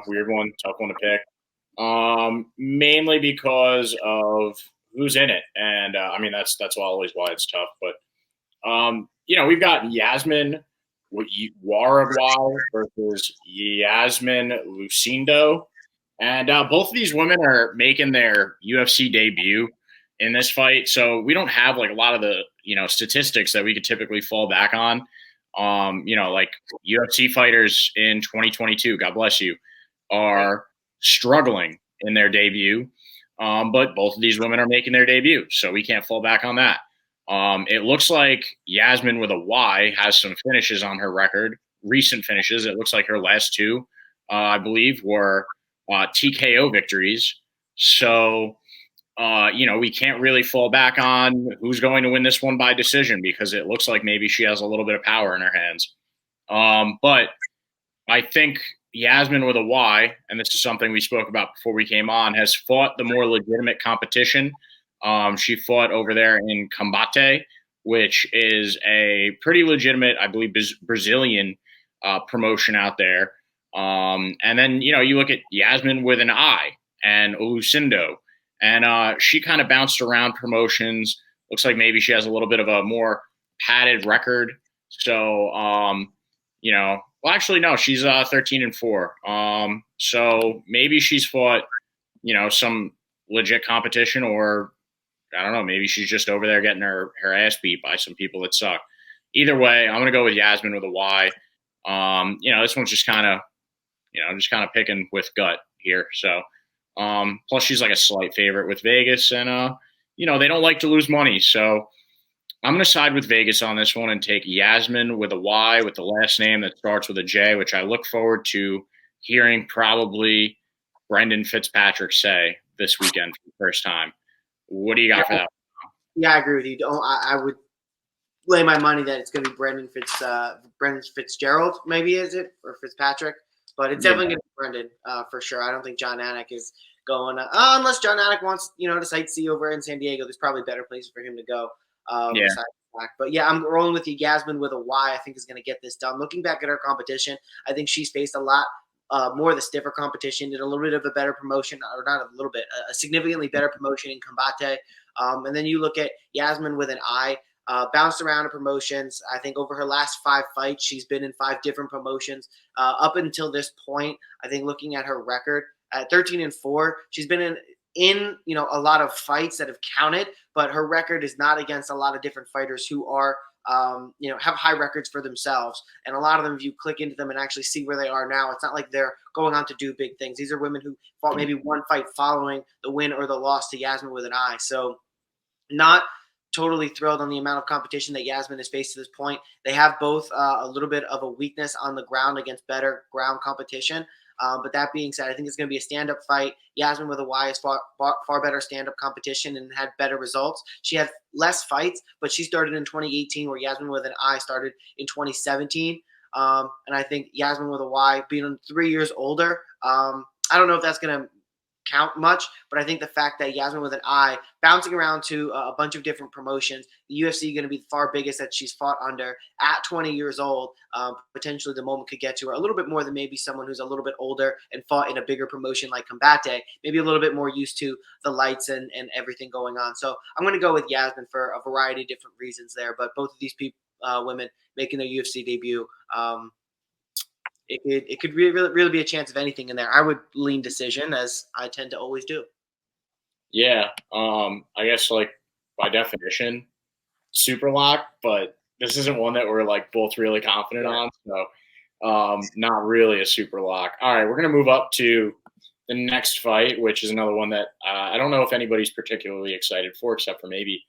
weird one, tough one to pick. Mainly because of who's in it, and I mean that's always why it's tough. But we've got Yazmin Jauregui versus Iasmin Lucindo, and both of these women are making their UFC debut in this fight. So we don't have like a lot of the statistics that we could typically fall back on. Like UFC fighters in 2022, God bless you, are struggling in their debut. But both of these women are making their debut, so we can't fall back on that. It looks like Yazmin with a Y has some finishes on her record, recent finishes. It looks like her last two, I believe, were TKO victories. So, we can't really fall back on who's going to win this one by decision because it looks like maybe she has a little bit of power in her hands. But I think Yazmin with a Y, and this is something we spoke about before we came on, has fought the more legitimate competition. She fought over there in Combate, which is a pretty legitimate, I believe, Brazilian promotion out there. And then, you look at Yazmin with an I and Lucindo, and she kind of bounced around promotions. Looks like maybe she has a little bit of a more padded record. So, well, actually, no, she's 13-4. So maybe she's fought, some legit competition, or I don't know, maybe she's just over there getting her ass beat by some people that suck. Either way, I'm gonna go with Yazmin with a Y. This one's just kind of picking with gut here. So, plus she's like a slight favorite with Vegas, and they don't like to lose money, so I'm going to side with Vegas on this one and take Yazmin with a Y with the last name that starts with a J, which I look forward to hearing probably Brendan Fitzpatrick say this weekend for the first time. What do you got for that? Yeah, I agree with you. I would lay my money that it's going to be Brendan Fitzgerald, maybe is it, or Fitzpatrick, but it's definitely going to be Brendan for sure. I don't think John Anik is going unless John Anik wants to sightsee over in San Diego. There's probably better places for him to go. But yeah, I'm rolling with you. Yazmin with a Y, I think, is going to get this done. Looking back at her competition, I think she's faced a lot more of the stiffer competition, did a little bit of a better promotion, or not a little bit, a significantly better promotion in Combate. And then you look at Yazmin with an I, bounced around in promotions. I think over her last 5 fights, she's been in 5 different promotions. Up until this point, I think looking at her record, at 13-4, she's been in a lot of fights that have counted, but her record is not against a lot of different fighters who are have high records for themselves. And a lot of them, if you click into them and actually see where they are now, it's not like they're going on to do big things. These are women who fought maybe one fight following the win or the loss to Yazmin with an I. So not totally thrilled on the amount of competition that Yazmin has faced to this point. They have both a little bit of a weakness on the ground against better ground competition. But that being said, I think it's going to be a stand-up fight. Yazmin with a Y has fought far better stand-up competition and had better results. She had less fights, but she started in 2018, where Yazmin with an I started in 2017. And I think Yazmin with a Y, being 3 years older, I don't know if that's going to count much, but I think the fact that Yazmin with an I, bouncing around to a bunch of different promotions, the UFC going to be the far biggest that she's fought under at 20 years old. Potentially the moment could get to her a little bit more than maybe someone who's a little bit older and fought in a bigger promotion like Combate, maybe a little bit more used to the lights and everything going on. So I'm going to go with Yazmin for a variety of different reasons there, but both of these women making their UFC debut, it could really be a chance of anything in there. I would lean decision, as I tend to always do. Yeah, I guess like by definition, super lock, but this isn't one that we're like both really confident on, so not really a super lock. All right, we're gonna move up to the next fight, which is another one that I don't know if anybody's particularly excited for, except for maybe